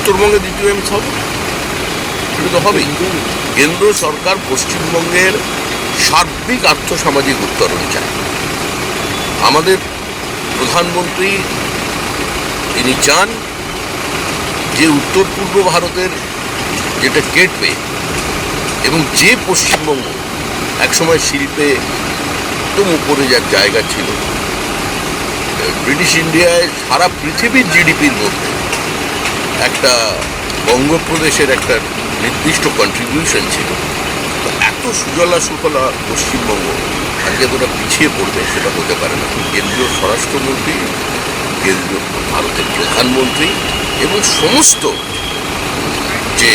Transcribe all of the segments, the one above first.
উত্তরবঙ্গে দ্বিতীয় এইমস হবে, সেটা তো হবেই। কেন্দ্র সরকার পশ্চিমবঙ্গের সার্বিক আর্থসামাজিক উত্তরণ চায়। আমাদের প্রধানমন্ত্রী তিনি চান যে উত্তর পূর্ব ভারতের যেটা গেটওয়ে এবং যে পশ্চিমবঙ্গ একসময় শিল্পে একদম উপরে যার জায়গা ছিল, ব্রিটিশ ইন্ডিয়ায় সারা পৃথিবীর জিডিপির মধ্যে একটা বঙ্গপ্রদেশের একটা নির্দিষ্ট কন্ট্রিবিউশন ছিল। তো এত সুজলা সুফলা পশ্চিমবঙ্গ আজকে তোরা পিছিয়ে পড়বে সেটা হতে পারে না। কেন্দ্রীয় স্বরাষ্ট্রমন্ত্রী, কেন্দ্রীয় ভারতের প্রধানমন্ত্রী এবং সমস্ত যে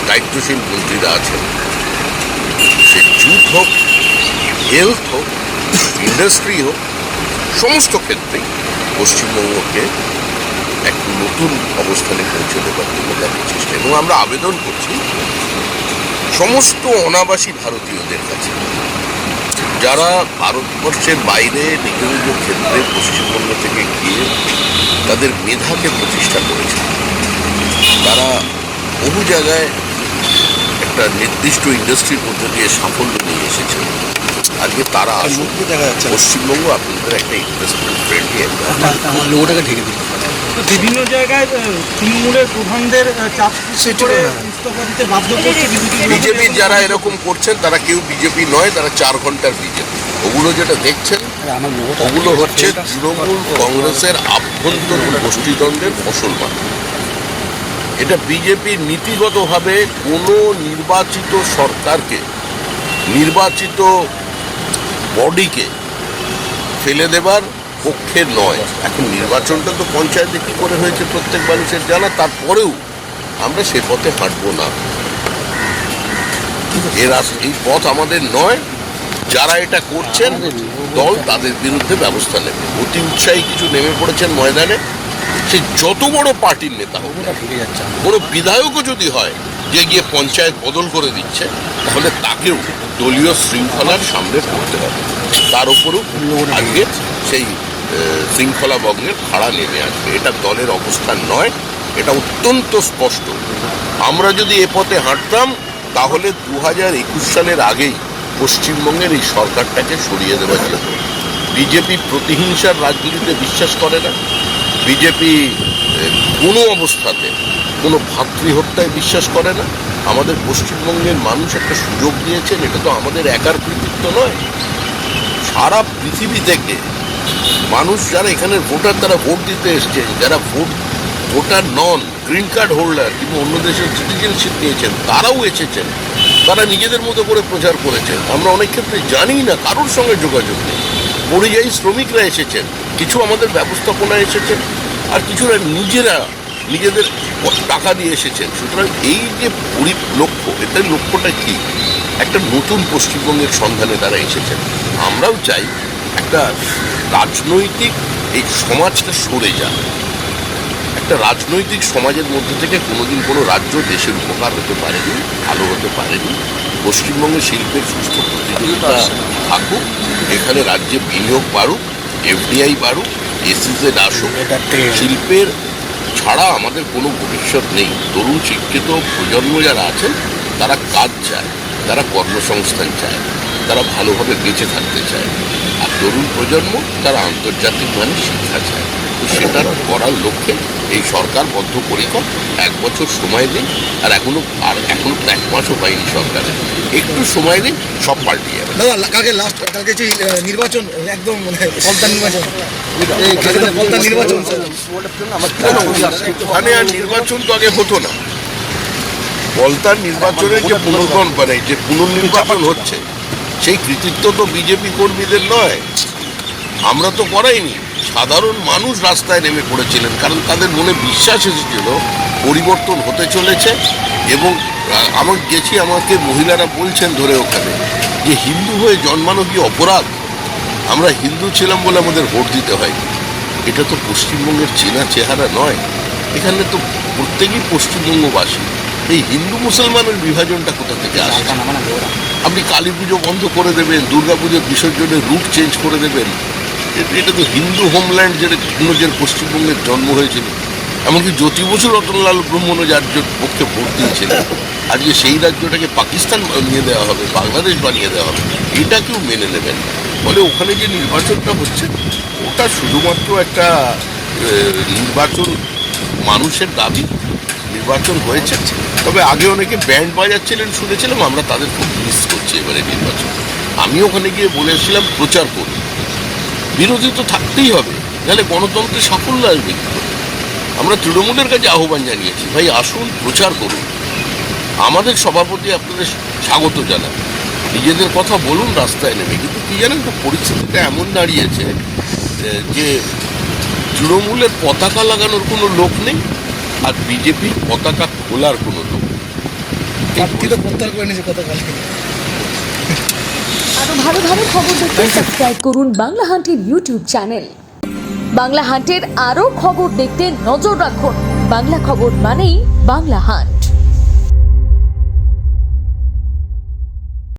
দায়িত্বশীল মন্ত্রীরা আছেন, সে জুট হোক, হেলথ হোক, ইন্ডাস্ট্রি হোক, সমস্ত ক্ষেত্রেই পশ্চিমবঙ্গকে এক নতুন অবস্থানে পৌঁছে দেবার জন্য তাদের চেষ্টা। এবং আমরা আবেদন করছি সমস্ত অনাবাসী ভারতীয়দের কাছে, যারা ভারতবর্ষের বাইরে নিজ নিজ ক্ষেত্রে পশ্চিমবঙ্গ থেকে গিয়ে তাদের মেধাকে প্রতিষ্ঠা করেছে, তারা বহু জায়গায় একটা নির্দিষ্ট ইন্ডাস্ট্রির মধ্যে দিয়ে সাফল্য নিয়ে এসেছে। আজকে তারা আসুন, পশ্চিমবঙ্গ আপনাদের একটা ইনভেস্টমেন্ট ফ্রেন্ডলি আমার লোগোটাকে ঢেকে দিল। বিভিন্ন জায়গায় তৃণমূলের প্রধানদের চাপ করে ইস্তফা দিতে বাধ্য করছে বিজেপি। যারা এরকম করছেন তারা কেউ বিজেপি নয়, তারা 4 ঘন্টার বিজেপি। ওগুলো যেটা দেখছেন ওগুলো হচ্ছে তৃণমূল কংগ্রেসের আভ্যন্তরীণ গোষ্ঠীদ্বন্দ্বের ফসল মাত্র। এটা বিজেপি নীতিগতভাবে কোনো নির্বাচিত সরকারকে, নির্বাচিত বডিকে ফেলে দেবার পক্ষে নয়। এখন নির্বাচনটা তো পঞ্চায়েতে কী করে হয়েছে প্রত্যেক মানুষের জানা, তারপরেও আমরা সে পথে হাঁটবো না। এই পথ আমাদের নয়। যারা এটা করছেন দল তাদের বিরুদ্ধে ব্যবস্থা নেবে। অতি উৎসাহী কিছু নেমে পড়েছেন ময়দানে, সে যত বড় পার্টির নেতা হোক, কোনো বিধায়কও যদি হয় যে গিয়ে পঞ্চায়েত বদল করে দিচ্ছে, তাহলে তাকেও দলীয় শৃঙ্খলার সামনে পড়তে হবে। তার উপরও আজকে সেই শৃঙ্খলা ভঙ্গের খাড়া নেমে আসবে। এটা দলের অবস্থান নয়, এটা অত্যন্ত স্পষ্ট। আমরা যদি এ পথে হাঁটতাম তাহলে 2021 সালের আগেই পশ্চিমবঙ্গের এই সরকারটাকে সরিয়ে দেওয়া যেত। বিজেপি প্রতিহিংসার রাজনীতিতে বিশ্বাস করে না। বিজেপি কোনো অবস্থাতে কোনো ভাতৃহত্যায় বিশ্বাস করে না। আমাদের পশ্চিমবঙ্গের মানুষ একটা সুযোগ দিয়েছেন, এটা তো আমাদের একার কৃতিত্ব নয়। সারা পৃথিবী থেকে মানুষ যারা এখানের ভোটার, তারা ভোট দিতে এসছেন, যারা ভোটার নন, গ্রিন কার্ড হোল্ডার কিন্তু অন্য দেশের সিটিজেনশিপ নিয়েছেন, তারাও এসেছেন। তারা নিজেদের মতো করে প্রচার করেছেন। আমরা অনেক ক্ষেত্রে জানি না, কারোর সঙ্গে যোগাযোগ নেই। পরিযায়ী শ্রমিকরা এসেছেন, কিছু আমাদের ব্যবস্থাপনায় এসেছেন, আর কিছুরা নিজেদের টাকা দিয়ে এসেছেন। সুতরাং এই যে লক্ষ্য, এটার লক্ষ্যটা কি? একটা নতুন পশ্চিমবঙ্গের সন্ধানে তারা এসেছেন। আমরাও চাই একটা রাজনৈতিক এই সমাজটা সরে যাক। একটা রাজনৈতিক সমাজের মধ্যে থেকে কোনোদিন কোনো রাজ্য দেশের উপকার হতে পারেনি, ভালো হতে পারেনি। পশ্চিমবঙ্গে শিল্পের সুস্থ প্রতিযোগিতা থাকুক, এখানে রাজ্যে বিনিয়োগ বাড়ুক, এফডিআই বাড়ুক, এসইজেড আসুক। শিল্পের ছাড়া আমাদের কোনো ভবিষ্যৎ নেই। তরুণ শিক্ষিত প্রজন্ম যারা আছেন তারা কাজ চায়, তারা কর্মসংস্থান চায়, তারা ভালোভাবে বেঁচে থাকতে চায়। আর তরুণ প্রজন্ম তারা আন্তর্জাতিক মানের শিক্ষা চায়। তো সেটা করার লক্ষ্যে এই সরকার বদ্ধপরিকর। 1 বছর সময় দিন, আর এখনো তো 1 মাসও পাইনি সরকারের। একটু সময় দিন, সব পাল্টে যাবে। কালকে যে নির্বাচন একদম পদ্মা নির্বাচন, ওখানে আর নির্বাচন তো আগে হতো না। পলতার নির্বাচনের যে পুনর্নির্বাচন হচ্ছে, সেই কৃতিত্ব তো বিজেপি কর্মীদের নয়। আমরা তো করাইনি। সাধারণ মানুষ রাস্তায় নেমে পড়েছিলেন, কারণ তাদের মনে বিশ্বাস এসেছিল পরিবর্তন হতে চলেছে। এবং আমাকে মহিলারা বলছেন ধরে ওখানে যে হিন্দু হয়ে জন্মানো কি অপরাধ? আমরা হিন্দু ছিলাম বলে আমাদের ভোট দিতে হয়। এটা তো পশ্চিমবঙ্গের চেনা চেহারা নয়। এখানে তো প্রত্যেকেই পশ্চিমবঙ্গবাসী। এই হিন্দু মুসলমানের বিভাজনটা কোথা থেকে আসে? আপনি কালী পুজো বন্ধ করে দেবেন, দুর্গা পুজোর বিসর্জনের রুট চেঞ্জ করে দেবেন। এটা তো হিন্দু হোমল্যান্ড, যেটা পশ্চিমবঙ্গের জন্ম হয়েছিল, এমনকি জ্যোতি বসু রতনলাল ব্রহ্মণও যার পক্ষে ভোট দিয়েছিলেন, আজকে সেই রাজ্যটাকে পাকিস্তান বানিয়ে দেওয়া হবে, বাংলাদেশ বানিয়ে দেওয়া হবে, এটা কেউ মেনে নেবেন। ফলে ওখানে যে নির্বাচনটা হচ্ছে ওটা শুধুমাত্র একটা নির্বাচন, মানুষের দাবি নির্বাচন হয়েছে। তবে আগে অনেকে ব্যান্ড বাজাচ্ছিলেন শুনেছিলাম, আমরা তাদের খুব মিস করছি এবারে নির্বাচন। আমি ওখানে গিয়ে বলে এসেছিলাম প্রচার করুন, বিরোধী তো থাকতেই হবে, নাহলে গণতন্ত্রের সাফল্য আসবে কি করে। আমরা তৃণমূলের কাছে আহ্বান জানিয়েছি, ভাই আসুন প্রচার করুন, আমাদের সভাপতি আপনাদের স্বাগত জানান, নিজেদের কথা বলুন রাস্তায় নেমে। কিন্তু কি জানেন তো, পরিস্থিতিটা এমন দাঁড়িয়েছে যে তৃণমূলের পতাকা লাগানোর কোনো লোক নেই, আর বিজেপির পতাকা খোলার কোনো লোক নেই। প্রার্থী তো প্রত্যাহার করে নিয়েছে গতকাল। আরো ভালো ভালো খবর দেখতে সাবস্ক্রাইব করুন বাংলা হান্টের ইউটিউব চ্যানেল। বাংলা হান্টের আরো খবর দেখতে নজর রাখুন। বাংলা খবর মানেই বাংলা হান্ট।